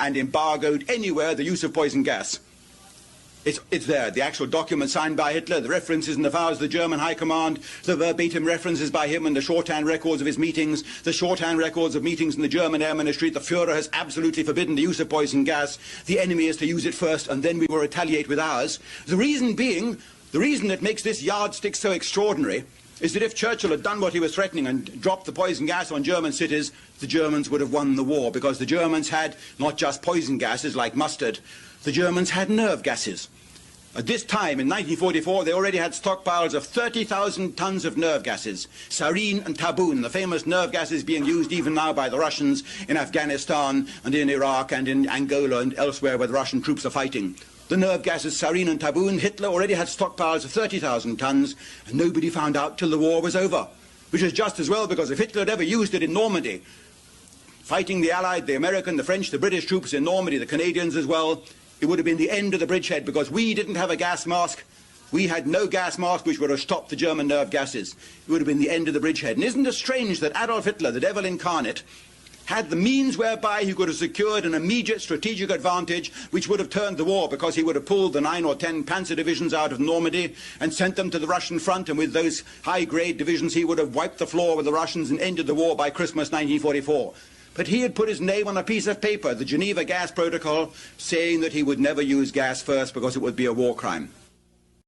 and embargoed anywhere the use of poison gas. It's there, the actual document signed by Hitler, the references in the files of the German High Command, the verbatim references by him and the shorthand records of his meetings, the shorthand records of meetings in the German Air Ministry. The Führer has absolutely forbidden the use of poison gas. The enemy is to use it first, and then we will retaliate with ours. The reason being, the reason that makes this yardstick so extraordinary is that if Churchill had done what he was threatening and dropped the poison gas on German cities, the Germans would have won the war, because the Germans had not just poison gases like mustard, the Germans had nerve gases. At this time, in 1944, they already had stockpiles of 30,000 tons of nerve gases, sarin and taboon, the famous nerve gases being used even now by the Russians in Afghanistan and in Iraq and in Angola and elsewhere where the Russian troops are fighting. The nerve gases sarin and taboon, Hitler already had stockpiles of 30,000 tons, and nobody found out till the war was over, which is just as well, because if Hitler had ever used it in Normandy, fighting the Allied, the American, the French, the British troops in Normandy, the Canadians as well, it would have been the end of the bridgehead, because we didn't have a gas mask. We had no gas mask which would have stopped the German nerve gases. It would have been the end of the bridgehead. And isn't it strange that Adolf Hitler, the devil incarnate, had the means whereby he could have secured an immediate strategic advantage which would have turned the war, because he would have pulled the 9 or 10 panzer divisions out of Normandy and sent them to the Russian front, and with those high-grade divisions he would have wiped the floor with the Russians and ended the war by Christmas 1944. But he had put his name on a piece of paper, the Geneva Gas Protocol, saying that he would never use gas first because it would be a war crime.